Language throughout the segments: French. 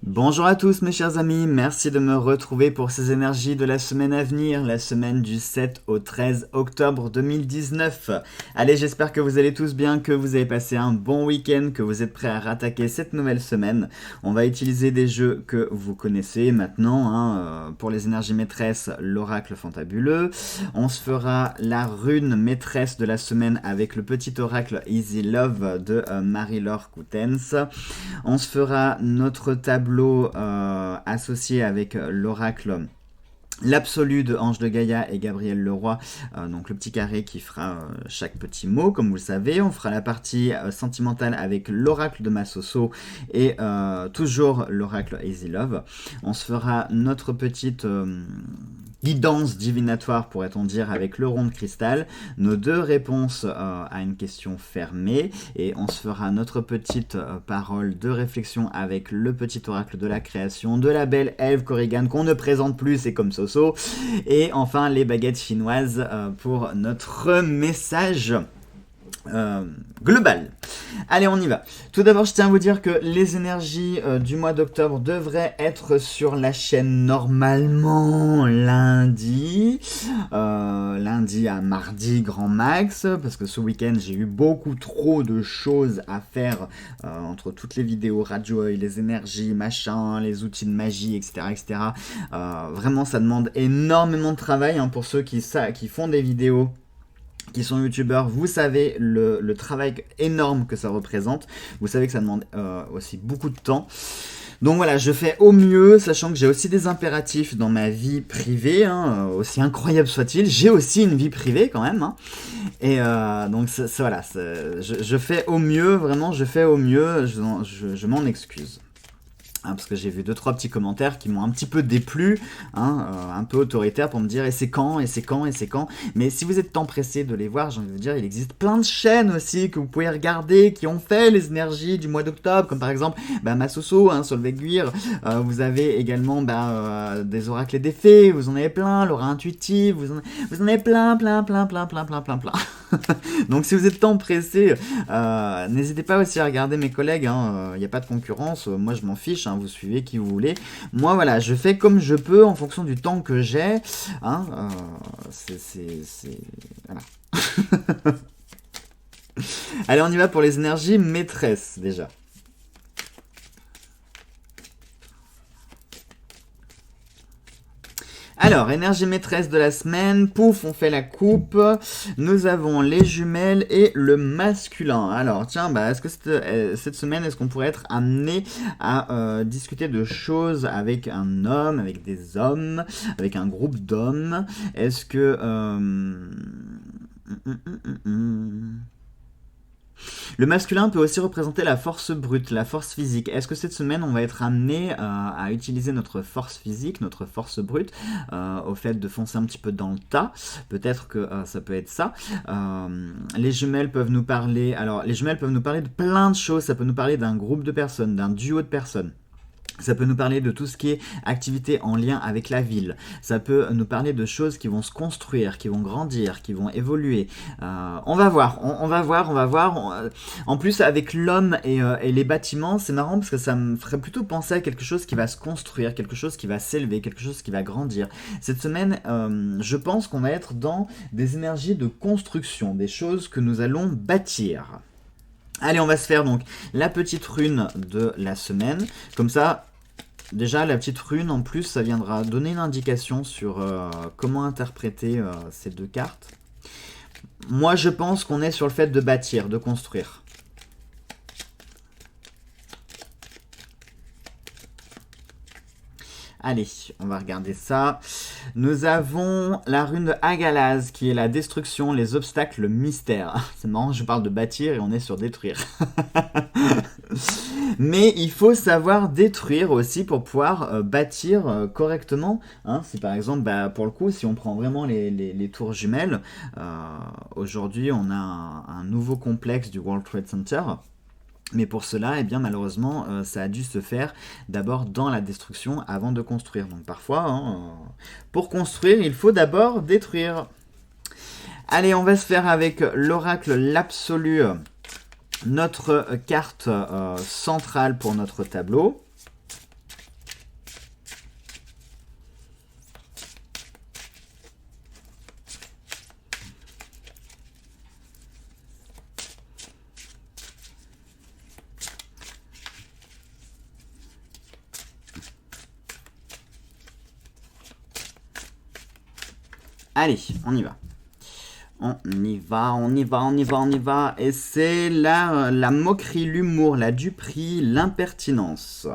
Bonjour à tous mes chers amis, merci de me retrouver pour ces énergies de la semaine à venir, la semaine du 7 au 13 octobre 2019. Allez, j'espère que vous allez tous bien, que vous avez passé un bon week-end, que vous êtes prêts à rattaquer cette nouvelle semaine. On va utiliser des jeux que vous connaissez maintenant, pour les énergies maîtresses, l'oracle fantabuleux. On se fera la rune maîtresse de la semaine avec le petit oracle Easy Love de Marie-Laure Coutens. On se fera notre tableau associé avec l'oracle l'absolu de Ange de Gaïa et Gabriel Leroy, donc le petit carré qui fera chaque petit mot, comme vous le savez. On fera la partie sentimentale avec l'oracle de Massoso et toujours l'oracle Easy Love. On se fera notre petite guidance divinatoire, pourrait-on dire, avec le rond de cristal, nos deux réponses à une question fermée, et on se fera notre petite parole de réflexion avec le petit oracle de la création de la belle Ève Corrigan qu'on ne présente plus, c'est comme Soso, et enfin les baguettes chinoises pour notre message global. Allez, on y va. Tout d'abord, je tiens à vous dire que les énergies du mois d'octobre devraient être sur la chaîne normalement lundi. Lundi à mardi grand max, parce que ce week-end, j'ai eu beaucoup trop de choses à faire entre toutes les vidéos radio et les énergies, machin, les outils de magie, etc. etc. Vraiment, ça demande énormément de travail pour ceux qui font des vidéos, qui sont youtubeurs, vous savez le travail énorme que ça représente. Vous savez que ça demande aussi beaucoup de temps. Donc voilà, je fais au mieux, sachant que j'ai aussi des impératifs dans ma vie privée, aussi incroyable soit-il. J'ai aussi une vie privée quand même. Et donc voilà, je fais au mieux, vraiment, je fais au mieux, je m'en excuse. Parce que j'ai vu 2-3 petits commentaires qui m'ont un petit peu déplu, un peu autoritaire pour me dire et c'est quand. Mais si vous êtes tant pressé de les voir, j'ai envie de vous dire, il existe plein de chaînes aussi que vous pouvez regarder qui ont fait les énergies du mois d'octobre, comme par exemple Massoso, Solveig Guir. Vous avez également des oracles et des fées, vous en avez plein, l'aura intuitive, vous en avez plein. Donc si vous êtes tant pressé, n'hésitez pas aussi à regarder mes collègues, il n'y a pas de concurrence, moi je m'en fiche, vous suivez qui vous voulez. Moi voilà, je fais comme je peux en fonction du temps que j'ai. Voilà. Allez, on y va pour les énergies maîtresses déjà. Alors, énergie maîtresse de la semaine, pouf, on fait la coupe. Nous avons les jumelles et le masculin. Alors, tiens, est-ce que cette semaine, est-ce qu'on pourrait être amené à discuter de choses avec un homme, avec des hommes, avec un groupe d'hommes? Est-ce que... Le masculin peut aussi représenter la force brute, la force physique. Est-ce que cette semaine, on va être amené à utiliser notre force physique, notre force brute, au fait de foncer un petit peu dans le tas? Peut-être que ça peut être ça. Les jumelles peuvent nous parler... Alors, les jumelles peuvent nous parler de plein de choses. Ça peut nous parler d'un groupe de personnes, d'un duo de personnes. Ça peut nous parler de tout ce qui est activité en lien avec la ville. Ça peut nous parler de choses qui vont se construire, qui vont grandir, qui vont évoluer. On va voir. En plus, avec l'homme et les bâtiments, c'est marrant parce que ça me ferait plutôt penser à quelque chose qui va se construire, quelque chose qui va s'élever, quelque chose qui va grandir. Cette semaine, je pense qu'on va être dans des énergies de construction, des choses que nous allons bâtir. Allez, on va se faire donc la petite rune de la semaine. Comme ça, déjà, la petite rune, en plus, ça viendra donner une indication sur comment interpréter ces deux cartes. Moi, je pense qu'on est sur le fait de bâtir, de construire. Allez, on va regarder ça. Nous avons la rune de Agalaz, qui est la destruction, les obstacles, le mystère. C'est marrant, je parle de bâtir et on est sur détruire. Mais il faut savoir détruire aussi pour pouvoir bâtir correctement. Si par exemple, pour le coup, si on prend vraiment les tours jumelles, aujourd'hui on a un nouveau complexe du World Trade Center. Mais pour cela, malheureusement, ça a dû se faire d'abord dans la destruction avant de construire. Donc parfois, pour construire, il faut d'abord détruire. Allez, on va se faire avec l'oracle l'absolu, notre carte centrale pour notre tableau. Allez, on y va. On y va, on y va, on y va, on y va. Et c'est la moquerie, l'humour, la duperie, l'impertinence.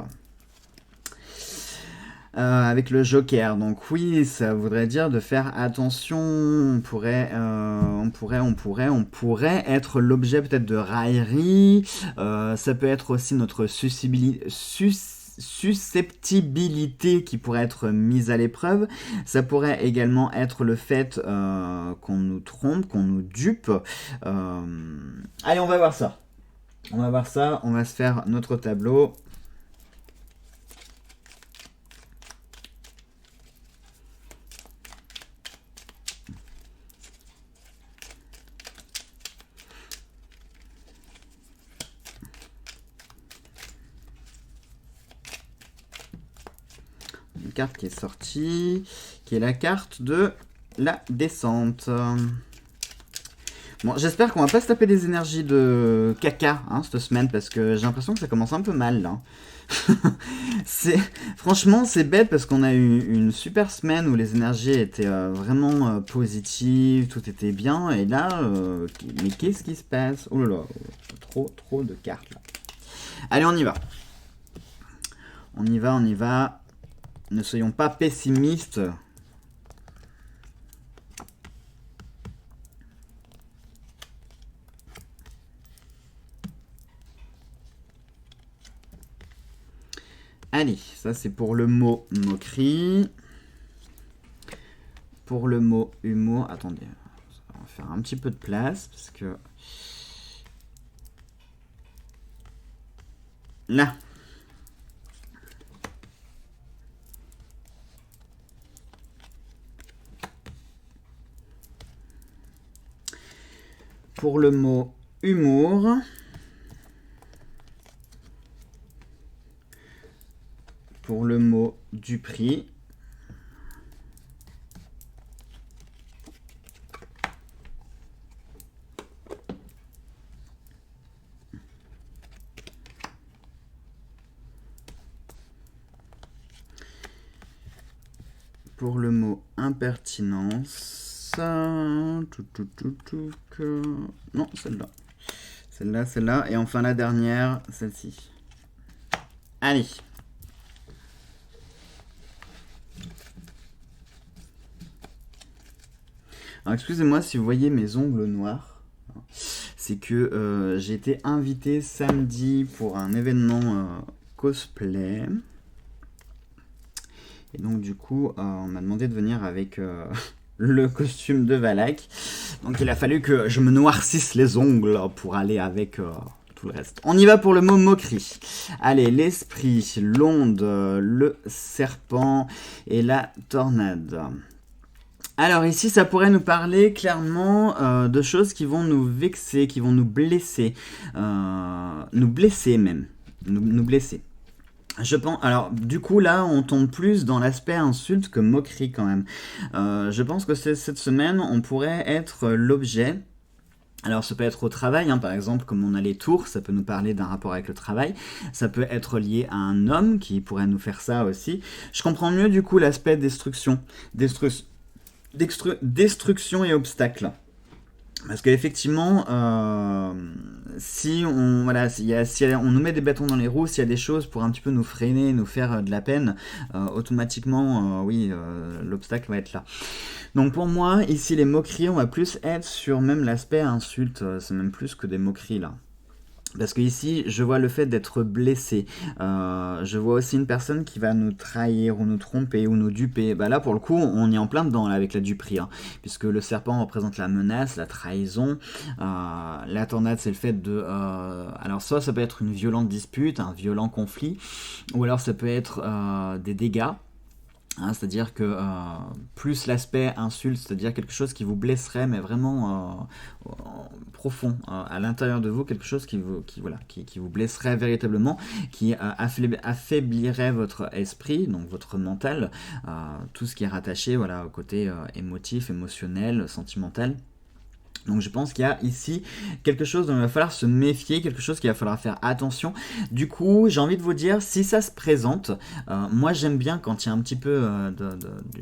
Avec le Joker. Donc oui, ça voudrait dire de faire attention. On pourrait être l'objet peut-être de raillerie. Ça peut être aussi notre susceptibilité qui pourrait être mise à l'épreuve. Ça pourrait également être le fait qu'on nous trompe, qu'on nous dupe. Allez, on va voir ça. On va voir ça. On va se faire notre tableau. Une carte qui est sortie, qui est la carte de la descente. Bon, j'espère qu'on va pas se taper des énergies de caca cette semaine, parce que j'ai l'impression que ça commence un peu mal là. Franchement, c'est bête parce qu'on a eu une super semaine où les énergies étaient vraiment positives, tout était bien, et là, mais qu'est-ce qui se passe? Oh là là, trop de cartes là. Allez, on y va. On y va, on y va. Ne soyons pas pessimistes. Allez, ça c'est pour le mot moquerie. Pour le mot humour, attendez, on va faire un petit peu de place parce que là. Pour le mot humour, pour le mot duperie, pour le mot impertinence, non, celle-là. Celle-là, et enfin la dernière, celle-ci. Allez. Alors excusez-moi si vous voyez mes ongles noirs, c'est que j'ai été invité samedi pour un événement cosplay. Et donc du coup, on m'a demandé de venir avec le costume de Valak. Donc il a fallu que je me noircisse les ongles pour aller avec tout le reste. On y va pour le mot moquerie. Allez, l'esprit, l'onde, le serpent et la tornade. Alors ici, ça pourrait nous parler clairement de choses qui vont nous vexer, qui vont nous blesser. Nous blesser même. Nous blesser. Je pense. Alors, du coup, là, on tombe plus dans l'aspect insulte que moquerie quand même. Je pense que cette semaine, on pourrait être l'objet. Alors, ça peut être au travail, par exemple, comme on a les tours, ça peut nous parler d'un rapport avec le travail. Ça peut être lié à un homme qui pourrait nous faire ça aussi. Je comprends mieux, du coup, l'aspect destruction. Destruction et obstacle. Parce qu'effectivement, si on nous met des bâtons dans les roues, s'il y a des choses pour un petit peu nous freiner, nous faire de la peine, automatiquement, l'obstacle va être là. Donc pour moi, ici, les moqueries, on va plus être sur même l'aspect insulte. C'est même plus que des moqueries, là. Parce que ici, je vois le fait d'être blessé. Je vois aussi une personne qui va nous trahir ou nous tromper ou nous duper. Bah là, pour le coup, on est en plein dedans là, avec la duperie. Puisque le serpent représente la menace, la trahison. La tornade, c'est le fait de... alors soit ça peut être une violente dispute, un violent conflit. Ou alors ça peut être des dégâts. C'est-à-dire que plus l'aspect insulte, c'est-à-dire quelque chose qui vous blesserait, mais vraiment profond, à l'intérieur de vous, quelque chose qui vous blesserait véritablement, qui affaiblirait votre esprit, donc votre mental, tout ce qui est rattaché au côté émotif, émotionnel, sentimental. Donc je pense qu'il y a ici quelque chose dont il va falloir se méfier, quelque chose qu'il va falloir faire attention. Du coup, j'ai envie de vous dire, si ça se présente, moi j'aime bien quand il y a un petit peu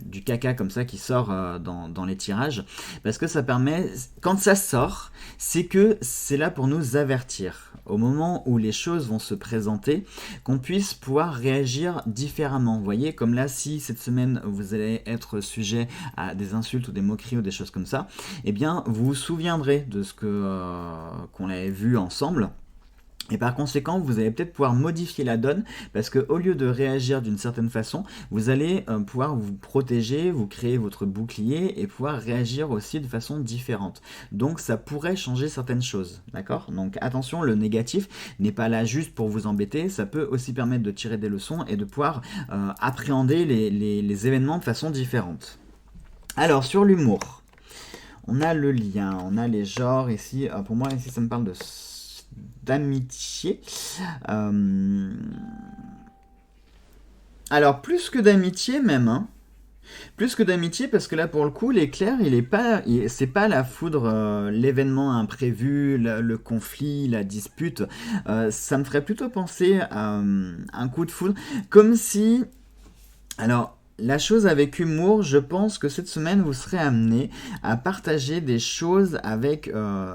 du caca comme ça qui sort dans les tirages, parce que ça permet, quand ça sort, c'est que c'est là pour nous avertir, au moment où les choses vont se présenter, qu'on puisse pouvoir réagir différemment. Vous voyez, comme là, si cette semaine vous allez être sujet à des insultes ou des moqueries ou des choses comme ça, eh bien vous vous souviendrez de ce qu'on avait vu ensemble. Et par conséquent, vous allez peut-être pouvoir modifier la donne, parce qu'au lieu de réagir d'une certaine façon, vous allez pouvoir vous protéger, vous créer votre bouclier et pouvoir réagir aussi de façon différente. Donc ça pourrait changer certaines choses, d'accord? Donc attention, le négatif n'est pas là juste pour vous embêter, ça peut aussi permettre de tirer des leçons et de pouvoir appréhender les événements de façon différente. Alors sur l'humour, on a le lien, on a les genres ici. Pour moi, ici, ça me parle d'amitié. Alors, plus que d'amitié même, hein. Plus que d'amitié, parce que là, pour le coup, l'éclair, c'est pas la foudre, l'événement imprévu, le conflit, la dispute. Ça me ferait plutôt penser à un coup de foudre, comme si... Alors, la chose avec humour, je pense que cette semaine, vous serez amené à partager des choses avec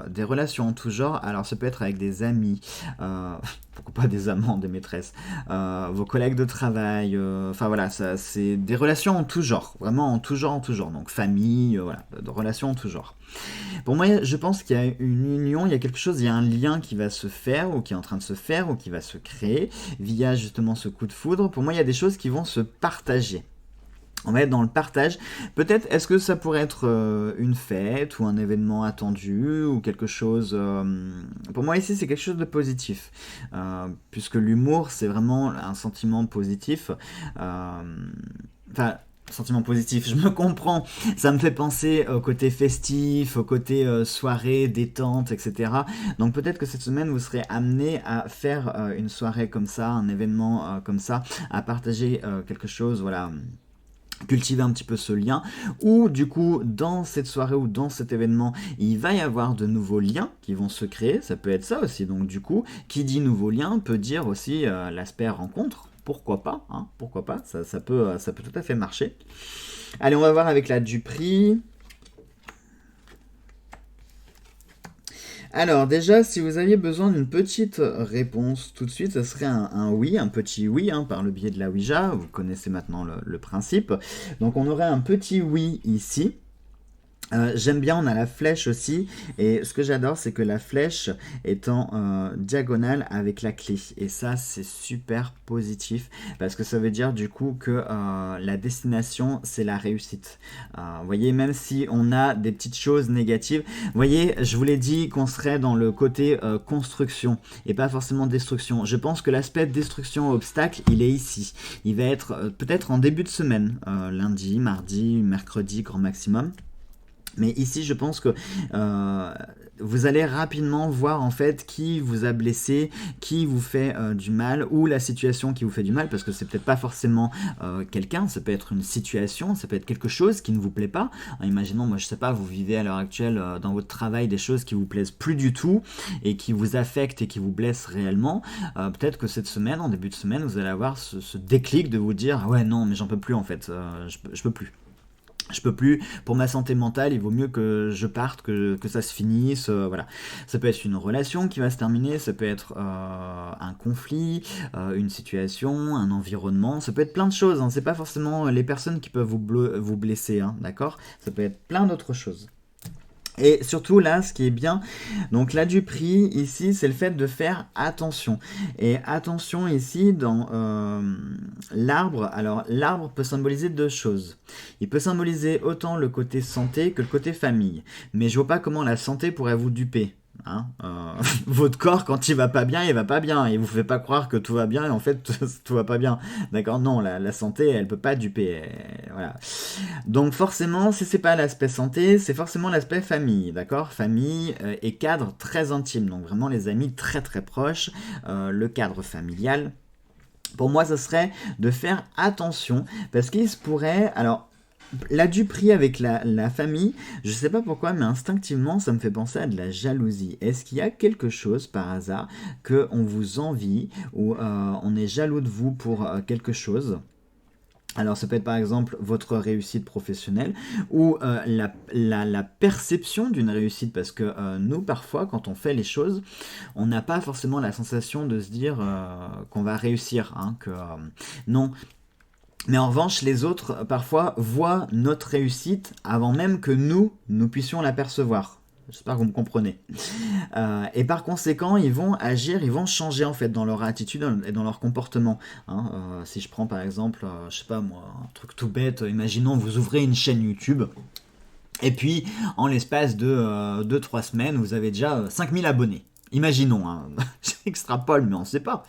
des relations en tout genre. Alors, ça peut être avec des amis, pourquoi pas des amants, des maîtresses, vos collègues de travail, enfin voilà, c'est des relations en tout genre, vraiment en tout genre, donc famille, voilà, de relations en tout genre. Pour moi, je pense qu'il y a une union, il y a quelque chose, il y a un lien qui va se faire, ou qui est en train de se faire, ou qui va se créer, via justement ce coup de foudre. Pour moi, il y a des choses qui vont se partager. On va être dans le partage. Peut-être, est-ce que ça pourrait être une fête ou un événement attendu ou quelque chose... Pour moi ici, c'est quelque chose de positif. Puisque l'humour, c'est vraiment un sentiment positif. Enfin... sentiment positif, je me comprends, ça me fait penser au côté festif, au côté soirée, détente, etc. Donc peut-être que cette semaine, vous serez amené à faire une soirée comme ça, un événement comme ça, à partager quelque chose, voilà... cultiver un petit peu ce lien, ou du coup dans cette soirée ou dans cet événement il va y avoir de nouveaux liens qui vont se créer, ça peut être ça aussi, donc du coup qui dit nouveaux liens peut dire aussi l'aspect rencontre, pourquoi pas, hein, pourquoi pas, ça peut tout à fait marcher. Allez, on va voir avec la Dupri. Alors déjà, si vous aviez besoin d'une petite réponse tout de suite, ce serait un oui, un petit oui, hein, par le biais de la Ouija. Vous connaissez maintenant le principe. Donc on aurait un petit oui ici. J'aime bien, on a la flèche aussi, et ce que j'adore, c'est que la flèche est en diagonale avec la clé, et ça c'est super positif, parce que ça veut dire du coup que la destination c'est la réussite. Vous voyez, même si on a des petites choses négatives, vous voyez, je vous l'ai dit qu'on serait dans le côté construction, et pas forcément destruction. Je pense que l'aspect destruction, obstacle, il est ici. Il va être peut-être en début de semaine, lundi, mardi, mercredi, grand maximum. Mais ici, je pense que vous allez rapidement voir en fait qui vous a blessé, qui vous fait du mal, ou la situation qui vous fait du mal, parce que c'est peut-être pas forcément quelqu'un, ça peut être une situation, ça peut être quelque chose qui ne vous plaît pas. Imaginons, moi je sais pas, vous vivez à l'heure actuelle dans votre travail des choses qui vous plaisent plus du tout, et qui vous affectent et qui vous blessent réellement. Peut-être que cette semaine, en début de semaine, vous allez avoir ce déclic de vous dire « Ouais, non, mais j'en peux plus en fait, je peux plus ». Je peux plus, pour ma santé mentale, il vaut mieux que je parte, que ça se finisse, voilà. Ça peut être une relation qui va se terminer, ça peut être un conflit, une situation, un environnement, ça peut être plein de choses, hein. C'est pas forcément les personnes qui peuvent vous blesser, hein, d'accord? Ça peut être plein d'autres choses. Et surtout là, ce qui est bien, donc là du prix ici, c'est le fait de faire attention. Et attention ici dans l'arbre. Alors l'arbre peut symboliser deux choses. Il peut symboliser autant le côté santé que le côté famille. Mais je vois pas comment la santé pourrait vous duper. Hein, votre corps, quand il va pas bien, il va pas bien. Il vous fait pas croire que tout va bien et en fait tout va pas bien. D'accord? Non, la santé, elle peut pas duper. Voilà. Donc forcément, si c'est pas l'aspect santé, c'est forcément l'aspect famille. D'accord? Famille et cadre très intime. Donc vraiment les amis très très proches, le cadre familial. Pour moi, ce serait de faire attention parce qu'il se pourrait. Alors, Là, du prix avec la famille, je sais pas pourquoi, mais instinctivement, ça me fait penser à de la jalousie. Est-ce qu'il y a quelque chose par hasard que on vous envie ou on est jaloux de vous pour quelque chose? Alors ça peut être par exemple votre réussite professionnelle ou la perception d'une réussite parce que nous parfois quand on fait les choses on n'a pas forcément la sensation de se dire qu'on va réussir, hein, non. Mais en revanche, les autres, parfois, voient notre réussite avant même que nous puissions l'apercevoir. J'espère que vous me comprenez. Et par conséquent, ils vont agir, ils vont changer en fait dans leur attitude et dans leur comportement. Hein. Si je prends par exemple, je sais pas moi, un truc tout bête, imaginons vous ouvrez une chaîne YouTube. Et puis, en l'espace de 2-3 semaines, vous avez déjà 5000 abonnés. Imaginons, hein. J'extrapole, mais on ne sait pas.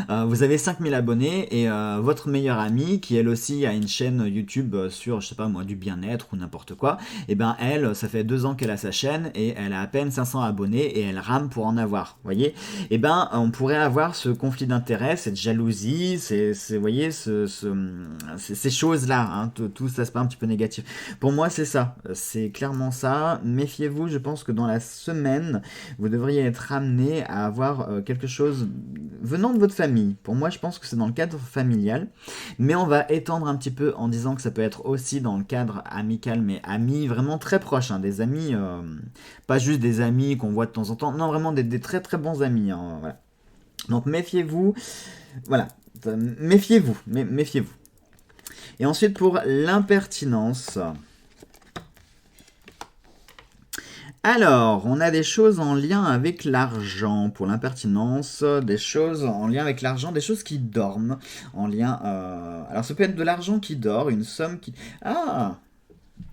Vous avez 5000 abonnés et votre meilleure amie, qui elle aussi a une chaîne YouTube sur, je sais pas moi, du bien-être ou n'importe quoi, et ben elle, ça fait 2 ans qu'elle a sa chaîne et elle a à peine 500 abonnés et elle rame pour en avoir, vous voyez. Et ben on pourrait avoir ce conflit d'intérêt, cette jalousie, vous voyez, ces choses-là, hein, tout cet aspect un petit peu négatif. Pour moi, c'est ça, c'est clairement ça. Méfiez-vous, je pense que dans la semaine, vous devriez être amené à avoir quelque chose venant de votre famille. Pour moi, je pense que c'est dans le cadre familial, mais on va étendre un petit peu en disant que ça peut être aussi dans le cadre amical, mais amis vraiment très proches, hein, des amis, pas juste des amis qu'on voit de temps en temps, non, vraiment des très très bons amis. Hein, voilà. Donc méfiez-vous, voilà, méfiez-vous. Et ensuite pour l'impertinence. Alors, on a des choses en lien avec l'argent pour l'impertinence, des choses en lien avec l'argent, des choses qui dorment en lien. Alors, ça peut être de l'argent qui dort, une somme qui.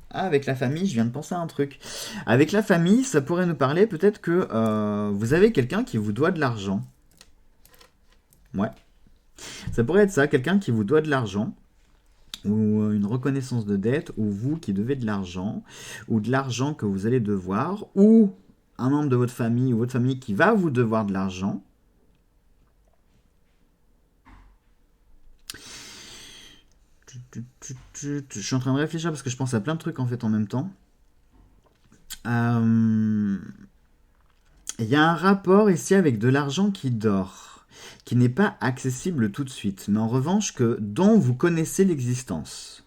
Avec la famille, je viens de penser à un truc. Avec la famille, ça pourrait nous parler peut-être que vous avez quelqu'un qui vous doit de l'argent. Ouais. Ça pourrait être ça, quelqu'un qui vous doit de l'argent ou une reconnaissance de dette, ou vous qui devez de l'argent, ou de l'argent que vous allez devoir, ou un membre de votre famille ou votre famille qui va vous devoir de l'argent. Je suis en train de réfléchir parce que je pense à plein de trucs en fait en même temps. Il y a un rapport ici avec de l'argent qui dort, qui n'est pas accessible tout de suite, mais en revanche dont vous connaissez l'existence.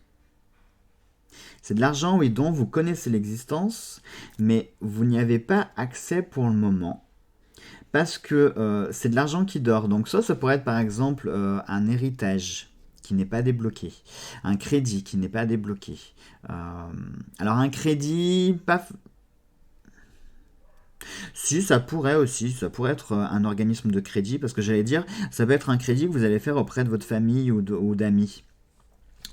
C'est de l'argent, oui, dont vous connaissez l'existence, mais vous n'y avez pas accès pour le moment, parce que c'est de l'argent qui dort. Donc ça pourrait être par exemple un héritage qui n'est pas débloqué, un crédit qui n'est pas débloqué. Alors un crédit, pas... Si, ça pourrait être un organisme de crédit, parce que j'allais dire, ça peut être un crédit que vous allez faire auprès de votre famille ou d'amis.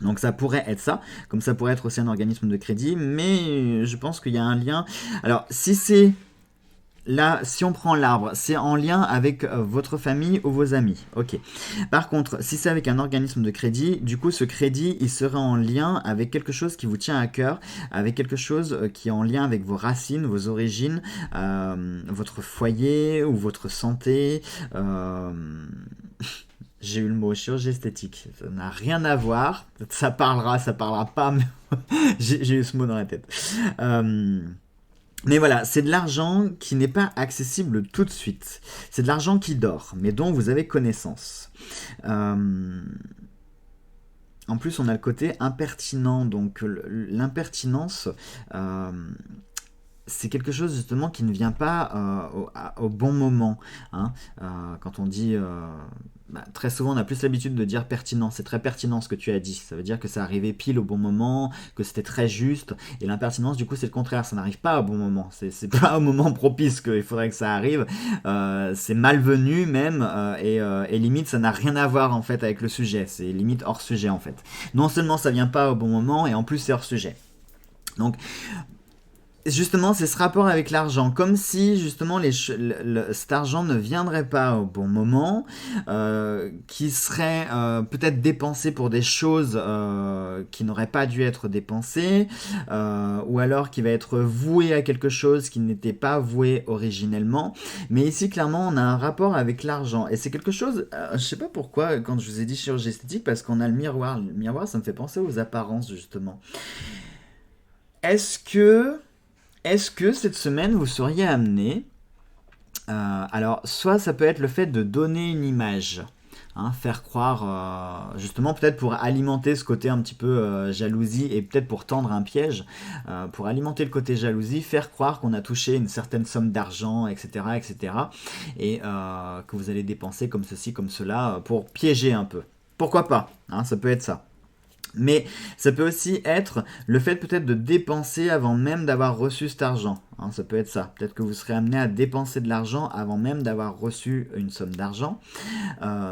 Donc ça pourrait être ça, comme ça pourrait être aussi un organisme de crédit, mais je pense qu'il y a un lien. Alors si c'est là, si on prend l'arbre, c'est en lien avec votre famille ou vos amis. Ok. Par contre, si c'est avec un organisme de crédit, du coup, ce crédit, il serait en lien avec quelque chose qui vous tient à cœur, avec quelque chose qui est en lien avec vos racines, vos origines, votre foyer ou votre santé. J'ai eu le mot chirurgie esthétique. Ça n'a rien à voir. Ça parlera pas, mais j'ai eu ce mot dans la tête. Mais voilà, c'est de l'argent qui n'est pas accessible tout de suite. C'est de l'argent qui dort, mais dont vous avez connaissance. En plus, on a le côté impertinent. Donc l'impertinence, c'est quelque chose justement qui ne vient pas au bon moment. Hein. Quand on dit... très souvent on a plus l'habitude de dire pertinent, c'est très pertinent ce que tu as dit, ça veut dire que ça arrivait pile au bon moment, que c'était très juste, et l'impertinence du coup c'est le contraire, ça n'arrive pas au bon moment, c'est pas au moment propice qu'il faudrait que ça arrive, c'est malvenu même, et limite ça n'a rien à voir en fait avec le sujet, c'est limite hors sujet en fait. Non seulement ça vient pas au bon moment, et en plus c'est hors sujet. Donc justement, c'est ce rapport avec l'argent, comme si justement cet argent ne viendrait pas au bon moment, qui serait peut-être dépensé pour des choses qui n'auraient pas dû être dépensées, ou alors qui va être voué à quelque chose qui n'était pas voué originellement. Mais ici, clairement, on a un rapport avec l'argent, et c'est quelque chose, je sais pas pourquoi, quand je vous ai dit chirurgie esthétique, parce qu'on a le miroir. Le miroir, ça me fait penser aux apparences, justement. Est-ce que, cette semaine, vous seriez amené, alors, soit ça peut être le fait de donner une image, hein, faire croire, justement, peut-être pour alimenter ce côté un petit peu jalousie et peut-être pour tendre un piège, pour alimenter le côté jalousie, faire croire qu'on a touché une certaine somme d'argent, etc., etc., et que vous allez dépenser comme ceci, comme cela, pour piéger un peu. Pourquoi pas, hein, ça peut être ça. Mais ça peut aussi être le fait peut-être de dépenser avant même d'avoir reçu cet argent. Hein, ça peut être ça. Peut-être que vous serez amené à dépenser de l'argent avant même d'avoir reçu une somme d'argent.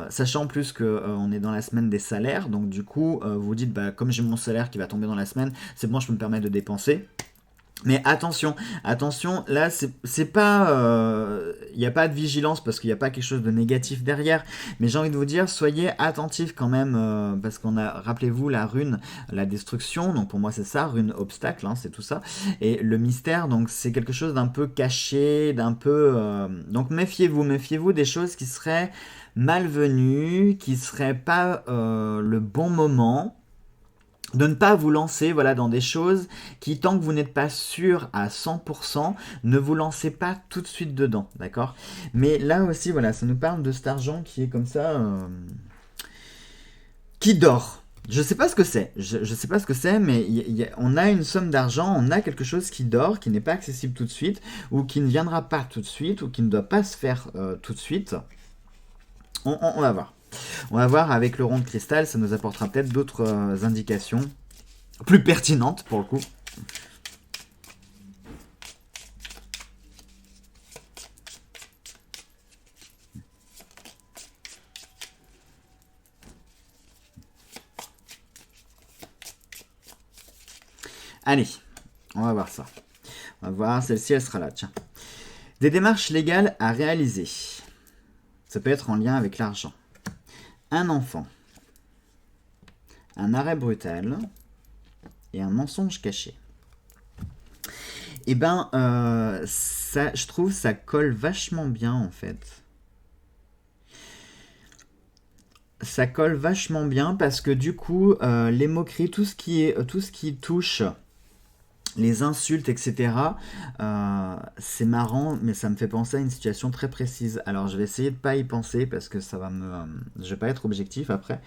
Sachant en plus qu'on est dans la semaine des salaires. Donc du coup, vous dites, bah, comme j'ai mon salaire qui va tomber dans la semaine, c'est bon, je peux me permettre de dépenser. Mais attention, là c'est pas, il n'y a pas de vigilance parce qu'il n'y a pas quelque chose de négatif derrière. Mais j'ai envie de vous dire, soyez attentifs quand même parce qu'on a, rappelez-vous la rune, la destruction. Donc pour moi c'est ça, rune obstacle, hein, c'est tout ça. Et le mystère, donc c'est quelque chose d'un peu caché, d'un peu. Donc méfiez-vous des choses qui seraient malvenues, qui seraient pas le bon moment de ne pas vous lancer voilà, dans des choses qui, tant que vous n'êtes pas sûr à 100%, ne vous lancez pas tout de suite dedans, d'accord? Mais là aussi, voilà, ça nous parle de cet argent qui est comme ça, qui dort. Je sais pas ce que c'est, je sais pas ce que c'est, mais on a une somme d'argent, on a quelque chose qui dort, qui n'est pas accessible tout de suite, ou qui ne viendra pas tout de suite, ou qui ne doit pas se faire tout de suite. On va voir. On va voir avec le rond de cristal, ça nous apportera peut-être d'autres indications plus pertinentes pour le coup. Allez, on va voir ça. On va voir, celle-ci elle sera là, tiens. Des démarches légales à réaliser. Ça peut être en lien avec l'argent. Un enfant. Un arrêt brutal. Et un mensonge caché. Eh ben, ça, je trouve, ça colle vachement bien en fait. Ça colle vachement bien parce que du coup, les moqueries, tout ce qui touche les insultes, etc. C'est marrant, mais ça me fait penser à une situation très précise. Alors, je vais essayer de pas y penser parce que ça va me, je vais pas être objectif après.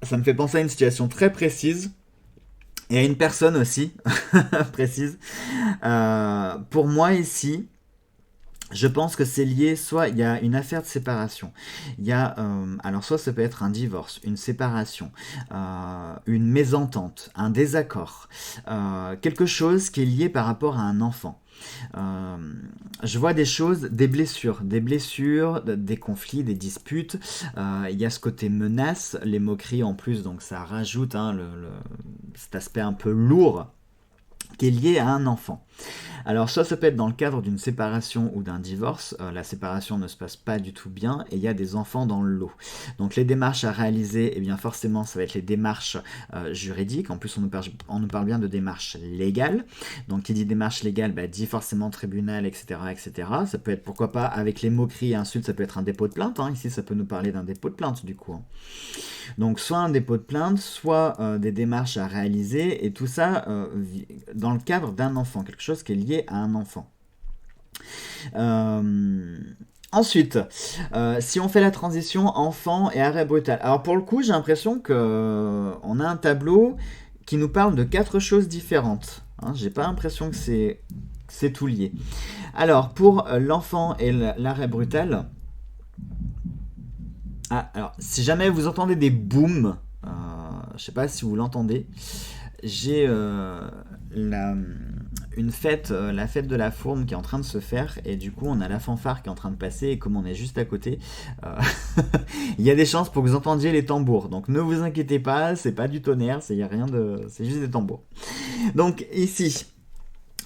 Ça me fait penser à une situation très précise. Et à une personne aussi, précise. Pour moi ici, je pense que c'est lié, soit il y a une affaire de séparation, il y a, alors soit ça peut être un divorce, une séparation, une mésentente, un désaccord, quelque chose qui est lié par rapport à un enfant. Je vois des choses, des blessures, des conflits, des disputes. Il y a ce côté menace, les moqueries en plus, donc ça rajoute hein, cet aspect un peu lourd qui est lié à un enfant. Alors soit ça peut être dans le cadre d'une séparation ou d'un divorce, la séparation ne se passe pas du tout bien et il y a des enfants dans le lot. Donc les démarches à réaliser, eh bien forcément ça va être les démarches juridiques, en plus on nous parle bien de démarches légales, donc qui dit démarche légale dit forcément tribunal, etc., etc. Ça peut être pourquoi pas avec les moqueries et insultes, ça peut être un dépôt de plainte, hein. Ici ça peut nous parler d'un dépôt de plainte du coup. Hein. Donc soit un dépôt de plainte, soit des démarches à réaliser, et tout ça dans le cadre d'un enfant, quelque chose qui est lié à un enfant. Ensuite, si on fait la transition enfant et arrêt brutal. Alors pour le coup, j'ai l'impression qu'on a un tableau qui nous parle de 4 choses différentes. Hein, j'ai pas l'impression que c'est tout lié. Alors pour l'enfant et l'arrêt brutal... Ah, alors, si jamais vous entendez des booms, je sais pas si vous l'entendez, j'ai une fête, la fête de la fourme qui est en train de se faire, et du coup on a la fanfare qui est en train de passer, et comme on est juste à côté, il y a des chances pour que vous entendiez les tambours. Donc ne vous inquiétez pas, c'est pas du tonnerre, c'est juste des tambours. Donc ici...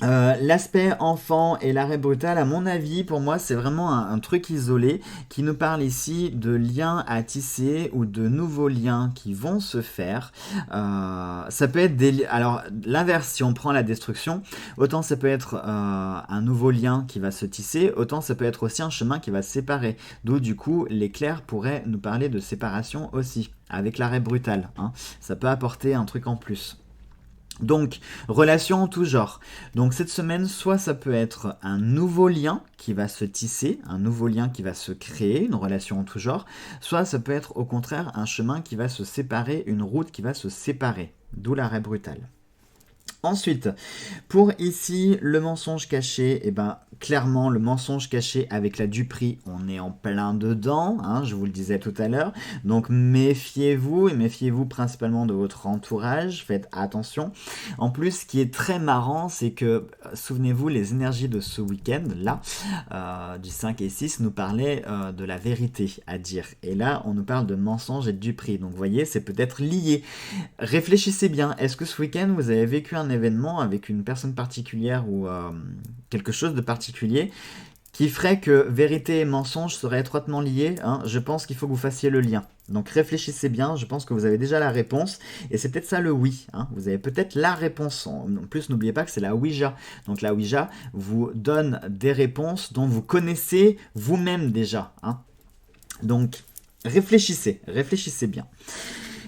l'aspect enfant et l'arrêt brutal, à mon avis, pour moi, c'est vraiment un truc isolé qui nous parle ici de liens à tisser ou de nouveaux liens qui vont se faire. Ça peut être alors, l'inverse, si on prend la destruction, autant ça peut être un nouveau lien qui va se tisser, autant ça peut être aussi un chemin qui va se séparer. D'où, du coup, l'éclair pourrait nous parler de séparation aussi, avec l'arrêt brutal. Hein. Ça peut apporter un truc en plus. Donc, relation en tout genre. Donc cette semaine, soit ça peut être un nouveau lien qui va se tisser, un nouveau lien qui va se créer, une relation en tout genre, soit ça peut être au contraire un chemin qui va se séparer, une route qui va se séparer. D'où l'arrêt brutal. Ensuite, pour ici, le mensonge caché, eh ben, clairement, le mensonge caché avec la duperie, on est en plein dedans, hein, je vous le disais tout à l'heure. Donc méfiez-vous, et méfiez-vous principalement de votre entourage, faites attention. En plus, ce qui est très marrant, c'est que, souvenez-vous, les énergies de ce week-end, là, du 5 et 6, nous parlaient de la vérité à dire. Et là, on nous parle de mensonge et de duperie. Donc vous voyez, c'est peut-être lié. Réfléchissez bien, est-ce que ce week-end vous avez vécu un événement avec une personne particulière ou quelque chose de particulier qui ferait que vérité et mensonge seraient étroitement liés, hein? Je pense qu'il faut que vous fassiez le lien. Donc réfléchissez bien, je pense que vous avez déjà la réponse, et c'est peut-être ça le oui, hein? Vous avez peut-être la réponse. En plus, n'oubliez pas que c'est la Ouija. Donc la Ouija vous donne des réponses dont vous connaissez vous-même déjà, hein? Donc réfléchissez bien.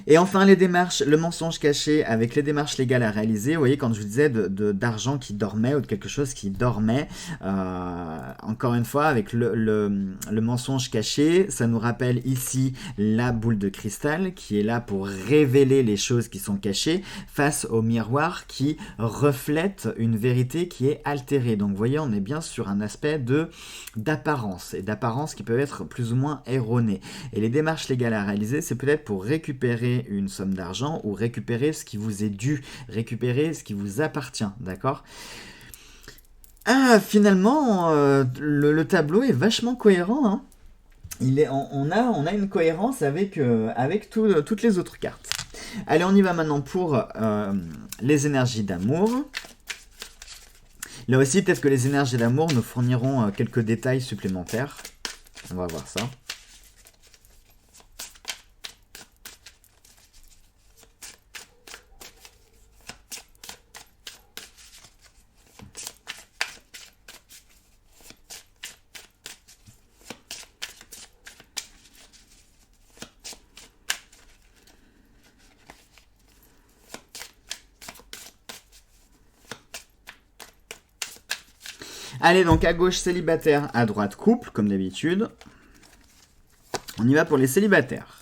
Et enfin, les démarches, le mensonge caché avec les démarches légales à réaliser. Vous voyez, quand je vous disais d'argent qui dormait ou de quelque chose qui dormait, encore une fois, avec le mensonge caché, ça nous rappelle ici la boule de cristal qui est là pour révéler les choses qui sont cachées face au miroir qui reflète une vérité qui est altérée. Donc, vous voyez, on est bien sur un aspect d'apparence et d'apparence qui peuvent être plus ou moins erronées. Et les démarches légales à réaliser, c'est peut-être pour récupérer une somme d'argent ou récupérer ce qui vous est dû, récupérer ce qui vous appartient, d'accord ? Ah, finalement, le tableau est vachement cohérent, hein. On a une cohérence avec toutes les autres cartes. Allez, on y va maintenant pour les énergies d'amour. Là aussi, peut-être que les énergies d'amour nous fourniront quelques détails supplémentaires. On va voir ça. Allez, donc à gauche célibataire, à droite couple, comme d'habitude. On y va pour les célibataires,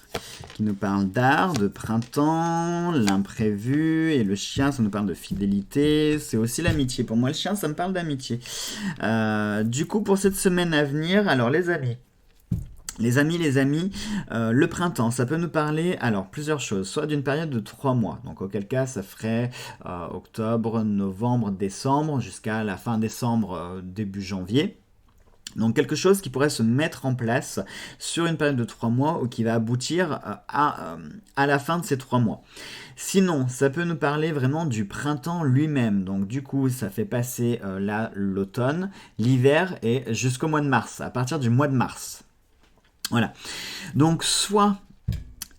qui nous parlent d'art, de printemps, l'imprévu, et le chien, ça nous parle de fidélité, c'est aussi l'amitié. Pour moi, le chien, ça me parle d'amitié. Du coup, pour cette semaine à venir, alors les amis, le printemps, ça peut nous parler, alors plusieurs choses, soit d'une période de 3 mois, donc auquel cas ça ferait octobre, novembre, décembre, jusqu'à la fin décembre, début janvier. Donc quelque chose qui pourrait se mettre en place sur une période de 3 mois ou qui va aboutir à la fin de ces 3 mois. Sinon, ça peut nous parler vraiment du printemps lui-même. Donc du coup, ça fait passer là l'automne, l'hiver et jusqu'au mois de mars, à partir du mois de mars. Voilà. Donc soit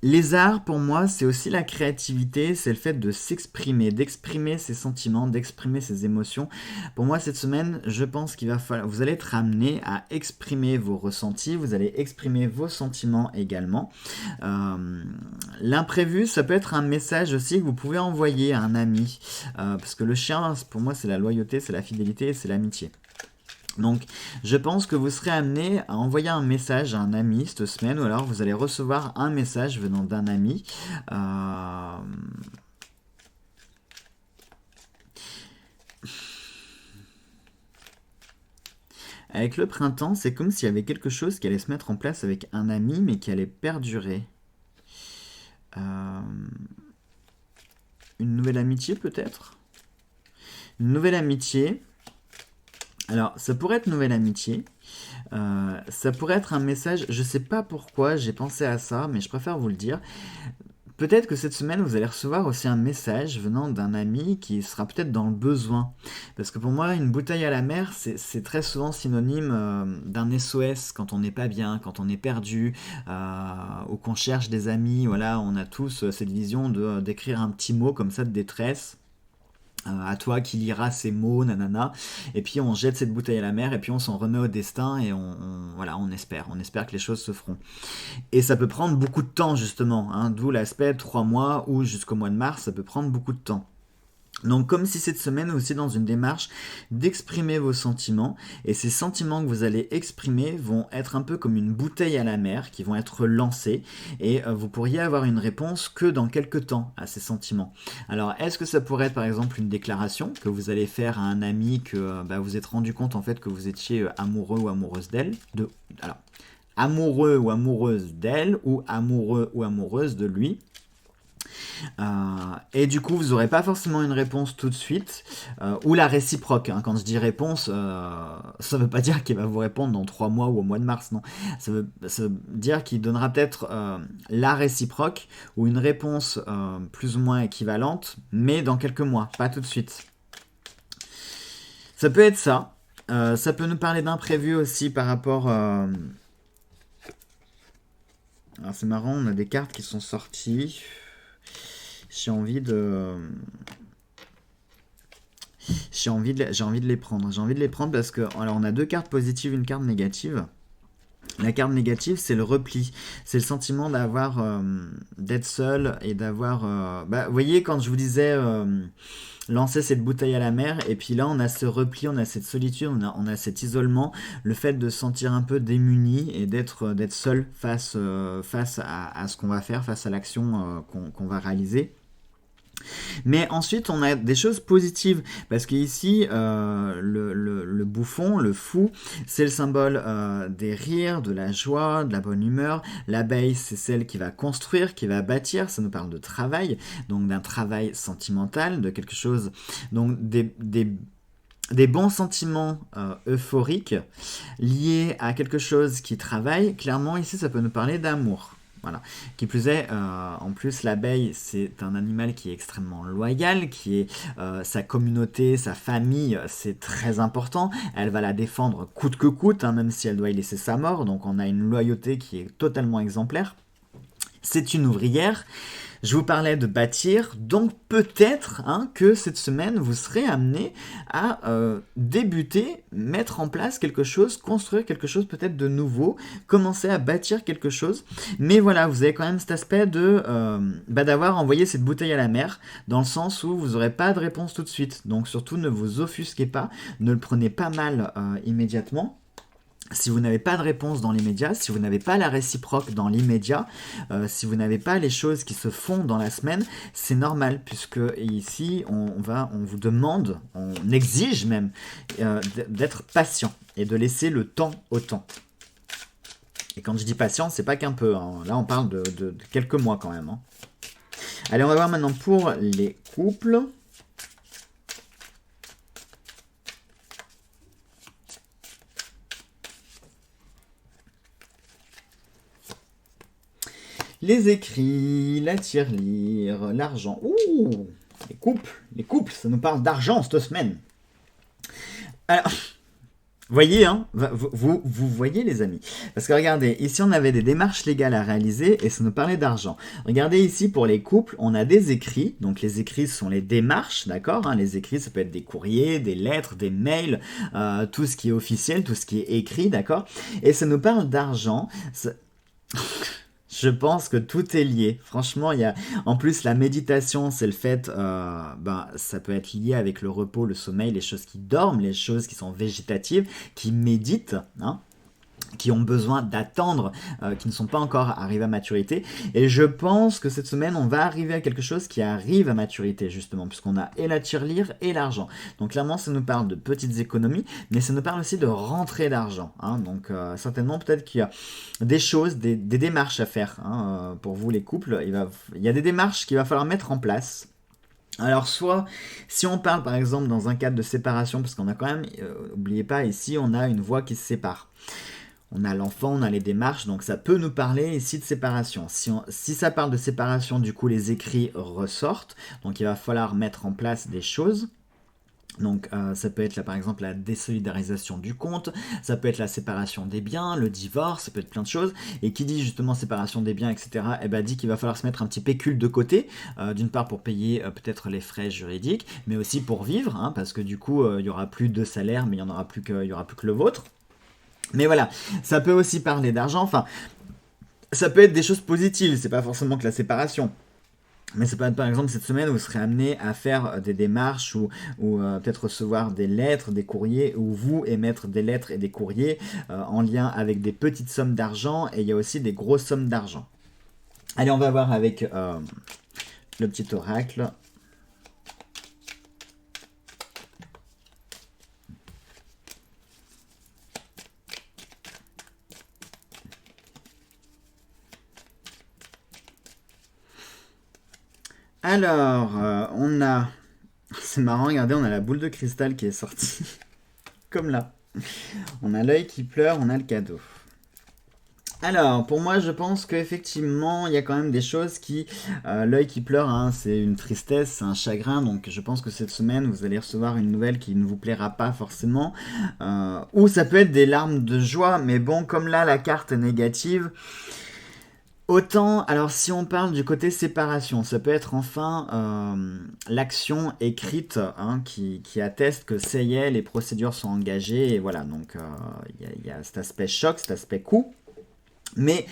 les arts, pour moi, c'est aussi la créativité, c'est le fait de s'exprimer, d'exprimer ses sentiments, d'exprimer ses émotions. Pour moi, cette semaine, je pense qu'il va falloir, vous allez être amené à exprimer vos ressentis, vous allez exprimer vos sentiments également. L'imprévu, ça peut être un message aussi que vous pouvez envoyer à un ami, parce que le chien, pour moi, c'est la loyauté, c'est la fidélité, c'est l'amitié. Donc, je pense que vous serez amené à envoyer un message à un ami cette semaine, ou alors vous allez recevoir un message venant d'un ami. Avec le printemps, c'est comme s'il y avait quelque chose qui allait se mettre en place avec un ami, mais qui allait perdurer. Une nouvelle amitié, peut-être ? Une nouvelle amitié. Alors, ça pourrait être nouvelle amitié, ça pourrait être un message, je sais pas pourquoi j'ai pensé à ça, mais je préfère vous le dire. Peut-être que cette semaine, vous allez recevoir aussi un message venant d'un ami qui sera peut-être dans le besoin. Parce que pour moi, une bouteille à la mer, c'est très souvent synonyme d'un SOS quand on n'est pas bien, quand on est perdu, ou qu'on cherche des amis. Voilà, on a tous cette vision d'écrire un petit mot comme ça de détresse. À toi qui liras ces mots, nanana, et puis on jette cette bouteille à la mer, et puis on s'en remet au destin, et on espère que les choses se feront. Et ça peut prendre beaucoup de temps, justement, hein, d'où l'aspect 3 mois, ou jusqu'au mois de mars, ça peut prendre beaucoup de temps. Donc comme si cette semaine aussi dans une démarche d'exprimer vos sentiments, et ces sentiments que vous allez exprimer vont être un peu comme une bouteille à la mer, qui vont être lancés, et vous pourriez avoir une réponse que dans quelques temps à ces sentiments. Alors est-ce que ça pourrait être par exemple une déclaration que vous allez faire à un ami que vous êtes rendu compte en fait que vous étiez amoureux ou amoureuse d'elle, alors amoureux ou amoureuse d'elle, ou amoureux ou amoureuse de lui. Et du coup, vous n'aurez pas forcément une réponse tout de suite, ou la réciproque. Hein. Quand je dis réponse, ça ne veut pas dire qu'il va vous répondre dans 3 mois ou au mois de mars, non. Ça veut dire qu'il donnera peut-être la réciproque, ou une réponse plus ou moins équivalente, mais dans quelques mois, pas tout de suite. Ça peut être ça. Ça peut nous parler d'imprévu aussi par rapport... Alors c'est marrant, on a des cartes qui sont sorties. J'ai envie de les prendre. J'ai envie de les prendre parce que alors on a 2 cartes positives, une carte négative. La carte négative, c'est le repli. C'est le sentiment d'être seul et d'avoir... vous voyez, quand je vous disais lancer cette bouteille à la mer, et puis là, on a ce repli, on a cette solitude, on a cet isolement, le fait de se sentir un peu démuni et d'être seul face à ce qu'on va faire, face à l'action qu'on va réaliser. Mais ensuite, on a des choses positives, parce qu'ici, le bouffon, le fou, c'est le symbole des rires, de la joie, de la bonne humeur. L'abeille, c'est celle qui va construire, qui va bâtir, ça nous parle de travail, donc d'un travail sentimental, de quelque chose, donc des bons sentiments euphoriques liés à quelque chose qui travaille. Clairement, ici, ça peut nous parler d'amour. Voilà. Qui plus est, en plus, l'abeille, c'est un animal qui est extrêmement loyal, qui est sa communauté, sa famille, c'est très important. Elle va la défendre coûte que coûte, hein, même si elle doit y laisser sa mort. Donc on a une loyauté qui est totalement exemplaire. C'est une ouvrière. Je vous parlais de bâtir, donc peut-être que cette semaine, vous serez amené à débuter, mettre en place quelque chose, construire quelque chose peut-être de nouveau, commencer à bâtir quelque chose. Mais voilà, vous avez quand même cet aspect d'avoir envoyé cette bouteille à la mer, dans le sens où vous n'aurez pas de réponse tout de suite. Donc surtout, ne vous offusquez pas, ne le prenez pas mal immédiatement. Si vous n'avez pas de réponse dans l'immédiat, si vous n'avez pas la réciproque dans l'immédiat, si vous n'avez pas les choses qui se font dans la semaine, c'est normal, puisque ici, on vous demande, on exige même d'être patient et de laisser le temps au temps. Et quand je dis patient, c'est pas qu'un peu, hein. Là on parle de quelques mois quand même. Hein. Allez, on va voir maintenant pour les couples. Les écrits, la tirelire, l'argent. Ouh, les couples, ça nous parle d'argent cette semaine. Alors, voyez, vous voyez les amis. Parce que regardez, ici on avait des démarches légales à réaliser et ça nous parlait d'argent. Regardez ici pour les couples, on a des écrits. Donc les écrits sont les démarches, d'accord, les écrits ça peut être des courriers, des lettres, des mails, tout ce qui est officiel, tout ce qui est écrit, d'accord. Et ça nous parle d'argent. Je pense que tout est lié. Franchement, en plus la méditation, c'est le fait, ça peut être lié avec le repos, le sommeil, les choses qui dorment, les choses qui sont végétatives, qui méditent, qui ont besoin d'attendre, qui ne sont pas encore arrivés à maturité. Et je pense que cette semaine, on va arriver à quelque chose qui arrive à maturité, justement, puisqu'on a et la tirelire et l'argent. Donc clairement, ça nous parle de petites économies, mais ça nous parle aussi de rentrée d'argent. Donc certainement, peut-être qu'il y a des choses, des démarches à faire pour vous les couples. Il y a des démarches qu'il va falloir mettre en place. Alors soit, si on parle par exemple dans un cadre de séparation, parce qu'on a quand même, n'oubliez pas, ici on a une voie qui se sépare. On a l'enfant, on a les démarches, donc ça peut nous parler ici de séparation. Si ça parle de séparation, du coup les écrits ressortent, donc il va falloir mettre en place des choses. Donc ça peut être là par exemple la désolidarisation du compte, ça peut être la séparation des biens, le divorce, ça peut être plein de choses. Et qui dit justement séparation des biens, etc., dit qu'il va falloir se mettre un petit pécule de côté, d'une part pour payer peut-être les frais juridiques, mais aussi pour vivre, parce que du coup il n'y aura plus de salaire, mais il n'y aura plus que le vôtre. Mais voilà, ça peut aussi parler d'argent, enfin, ça peut être des choses positives, c'est pas forcément que la séparation. Mais c'est pas par exemple cette semaine où vous serez amené à faire des démarches ou peut-être recevoir des lettres, des courriers, ou vous émettre des lettres et des courriers en lien avec des petites sommes d'argent, et il y a aussi des grosses sommes d'argent. Allez, on va voir avec le petit oracle. Alors, on a... C'est marrant, regardez, on a la boule de cristal qui est sortie. Comme là. On a l'œil qui pleure, on a le cadeau. Alors, pour moi, je pense qu'effectivement, il y a quand même des choses qui... l'œil qui pleure, hein, c'est une tristesse, c'est un chagrin. Donc, je pense que cette semaine, vous allez recevoir une nouvelle qui ne vous plaira pas forcément. Ou ça peut être des larmes de joie. Mais bon, comme là, la carte est négative... Autant, alors si on parle du côté séparation, ça peut être enfin l'action écrite hein, qui atteste que ça y est, les procédures sont engagées, et voilà, donc il y a cet aspect choc, cet aspect coup. Mais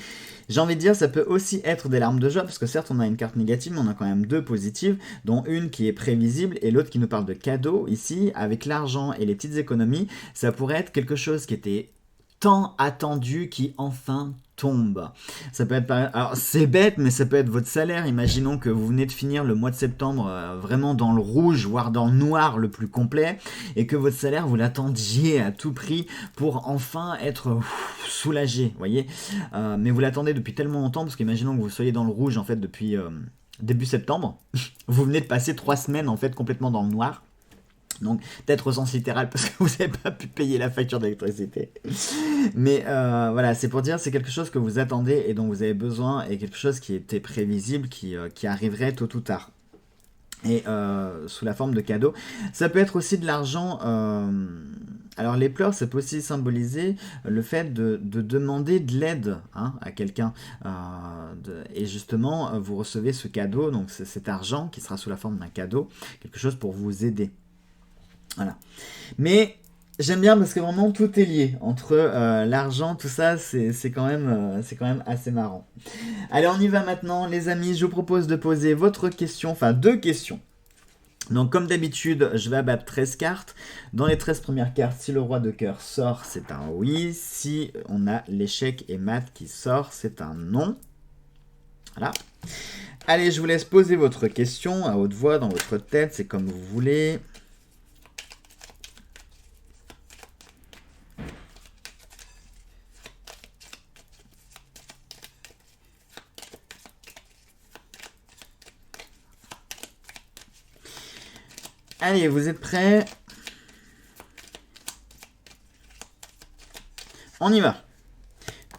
j'ai envie de dire, ça peut aussi être des larmes de joie, parce que certes on a une carte négative, mais on a quand même deux positives, dont une qui est prévisible et l'autre qui nous parle de cadeaux. Ici, avec l'argent et les petites économies, ça pourrait être quelque chose qui était tant attendu qui enfin tombe. Ça peut être alors c'est bête, mais ça peut être votre salaire. Imaginons que vous venez de finir le mois de septembre vraiment dans le rouge, voire dans le noir le plus complet, et que votre salaire vous l'attendiez à tout prix pour enfin être soulagé, voyez. Mais vous l'attendez depuis tellement longtemps, parce qu'imaginons que vous soyez dans le rouge en fait depuis début septembre. Vous venez de passer 3 semaines en fait complètement dans le noir. Donc, peut-être au sens littéral parce que vous n'avez pas pu payer la facture d'électricité. Mais voilà, c'est pour dire c'est quelque chose que vous attendez et dont vous avez besoin, et quelque chose qui était prévisible, qui arriverait tôt ou tard. Et sous la forme de cadeau. Ça peut être aussi de l'argent. Alors les pleurs, ça peut aussi symboliser le fait de demander de l'aide hein, à quelqu'un. Et justement, vous recevez ce cadeau, donc c'est cet argent qui sera sous la forme d'un cadeau, quelque chose pour vous aider. Voilà. Mais j'aime bien parce que vraiment tout est lié entre l'argent, tout ça, c'est quand même assez marrant. Allez, on y va maintenant, les amis. Je vous propose de poser votre question, enfin 2 questions. Donc comme d'habitude, je vais abattre 13 cartes. Dans les 13 premières cartes, si le roi de cœur sort, c'est un oui. Si on a l'échec et mat qui sort, c'est un non. Voilà. Allez, je vous laisse poser votre question à haute voix dans votre tête, c'est comme vous voulez. Allez, vous êtes prêts? On y va.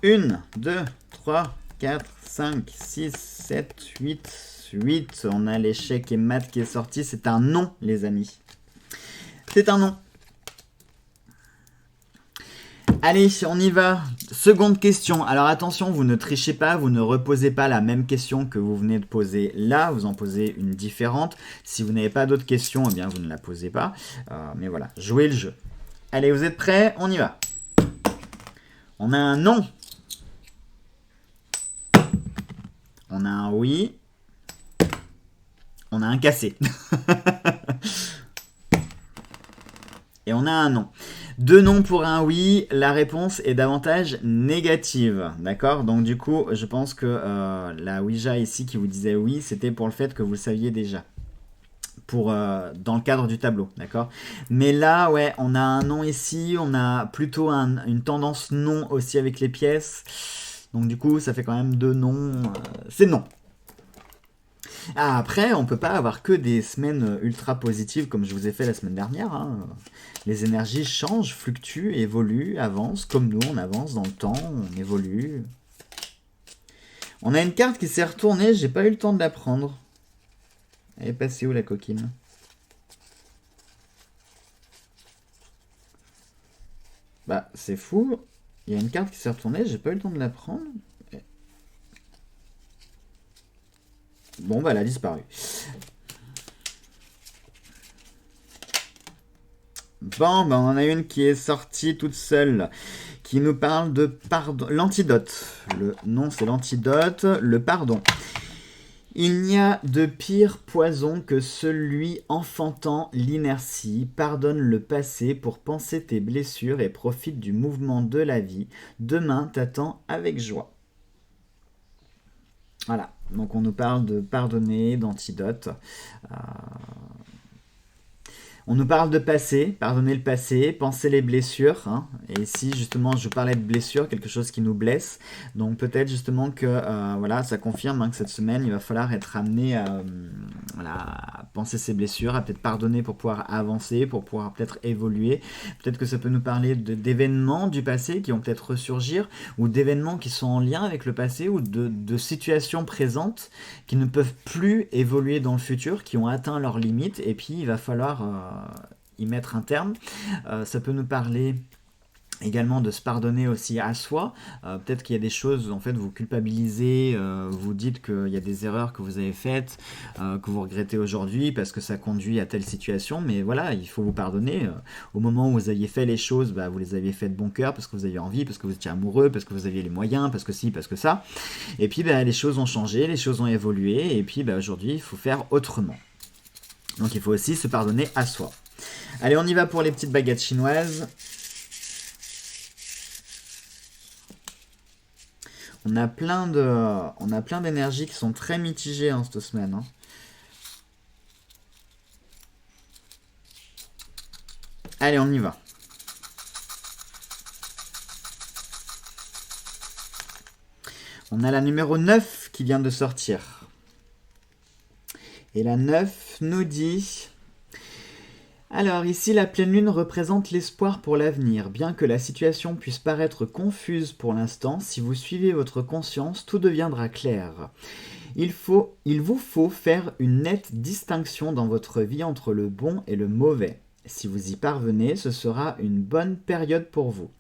1, 2, 3, 4, 5, 6, 7, 8, 8. On a l'échec et mat qui est sorti. C'est un non, les amis. C'est un non. Allez, on y va. Seconde question. Alors attention, vous ne trichez pas, vous ne reposez pas la même question que vous venez de poser là. Vous en posez une différente. Si vous n'avez pas d'autres questions, eh bien vous ne la posez pas. Mais voilà, jouez le jeu. Allez, vous êtes prêts? On y va. On a un non. On a un oui. On a un cassé. Et on a un non. 2 noms pour un oui, la réponse est davantage négative, d'accord? Donc du coup, je pense que la Ouija ici qui vous disait oui, c'était pour le fait que vous le saviez déjà, dans le cadre du tableau, d'accord? Mais là, ouais, on a un non ici, on a plutôt une tendance non aussi avec les pièces, donc du coup, ça fait quand même 2 noms, c'est non. Ah, après, on peut pas avoir que des semaines ultra positives comme je vous ai fait la semaine dernière. Hein. Les énergies changent, fluctuent, évoluent, avancent. Comme nous, on avance dans le temps, on évolue. On a une carte qui s'est retournée, j'ai pas eu le temps de la prendre. Elle est passée où la coquine? Bah, c'est fou. Il y a une carte qui s'est retournée, j'ai pas eu le temps de la prendre. Bon, bah, elle a disparu. Bon, bah, on en a une qui est sortie toute seule, qui nous parle de pardon, l'antidote. Le nom, c'est l'antidote, le pardon. Il n'y a de pire poison que celui enfantant l'inertie. Pardonne le passé pour penser tes blessures et profite du mouvement de la vie. Demain t'attend avec joie. Voilà, donc on nous parle de pardonner, d'antidote. On nous parle de passé, pardonner le passé, penser les blessures. Hein. Et ici, justement, je parlais de blessures, quelque chose qui nous blesse. Donc peut-être justement que voilà, ça confirme hein, que cette semaine, il va falloir être amené à penser ses blessures, à peut-être pardonner pour pouvoir avancer, pour pouvoir peut-être évoluer. Peut-être que ça peut nous parler d'événements du passé qui vont peut-être ressurgir, ou d'événements qui sont en lien avec le passé, ou de situations présentes qui ne peuvent plus évoluer dans le futur, qui ont atteint leurs limites, et puis il va falloir y mettre un terme. Ça peut nous parler également de se pardonner aussi à soi. Peut-être qu'il y a des choses, en fait, vous culpabilisez, vous dites qu'il y a des erreurs que vous avez faites, que vous regrettez aujourd'hui parce que ça conduit à telle situation, mais voilà, il faut vous pardonner. Au moment où vous aviez fait les choses, bah, vous les aviez fait de bon cœur parce que vous aviez envie, parce que vous étiez amoureux, parce que vous aviez les moyens, parce que ci, parce que ça. Et puis, bah, les choses ont changé, les choses ont évolué, et puis bah, aujourd'hui, il faut faire autrement. Donc il faut aussi se pardonner à soi. Allez, on y va pour les petites baguettes chinoises. On a plein d'énergies qui sont très mitigées hein, cette semaine. Hein. Allez, on y va. On a la numéro 9 qui vient de sortir. Et la 9 nous dit... Alors ici, la pleine lune représente l'espoir pour l'avenir. Bien que la situation puisse paraître confuse pour l'instant, si vous suivez votre conscience, tout deviendra clair. Il vous faut faire une nette distinction dans votre vie entre le bon et le mauvais. Si vous y parvenez, ce sera une bonne période pour vous.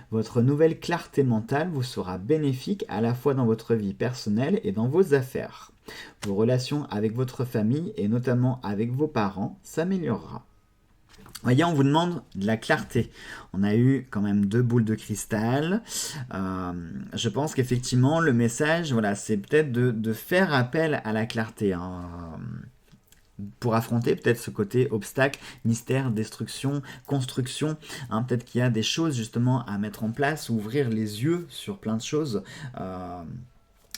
Votre nouvelle clarté mentale vous sera bénéfique à la fois dans votre vie personnelle et dans vos affaires. Vos relations avec votre famille et notamment avec vos parents s'améliorera. Voyez, on vous demande de la clarté. On a eu quand même 2 boules de cristal. Je pense qu'effectivement, le message, voilà, c'est peut-être de faire appel à la clarté. Hein, pour affronter peut-être ce côté obstacle, mystère, destruction, construction. Hein, peut-être qu'il y a des choses justement à mettre en place, ouvrir les yeux sur plein de choses.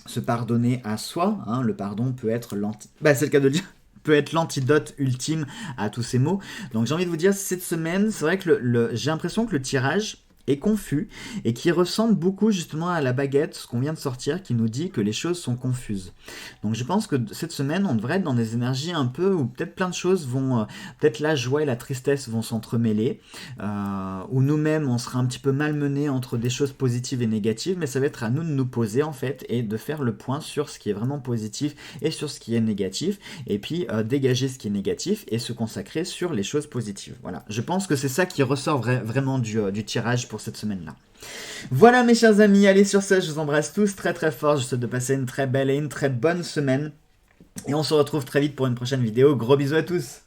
Se pardonner à soi. Hein, le pardon peut être c'est le cas de le dire. Peut être l'antidote ultime à tous ces mots. Donc j'ai envie de vous dire, cette semaine, c'est vrai que j'ai l'impression que le tirage est confus et qui ressemble beaucoup justement à la baguette, ce qu'on vient de sortir, qui nous dit que les choses sont confuses. Donc je pense que cette semaine, on devrait être dans des énergies un peu où peut-être plein de choses vont, peut-être la joie et la tristesse vont s'entremêler, où nous-mêmes on sera un petit peu malmenés entre des choses positives et négatives, mais ça va être à nous de nous poser en fait et de faire le point sur ce qui est vraiment positif et sur ce qui est négatif, et puis dégager ce qui est négatif et se consacrer sur les choses positives. Voilà, je pense que c'est ça qui ressort vraiment du tirage pour cette semaine-là. Voilà mes chers amis, allez sur ça, je vous embrasse tous très très fort, je vous souhaite de passer une très belle et une très bonne semaine. Et on se retrouve très vite pour une prochaine vidéo, gros bisous à tous.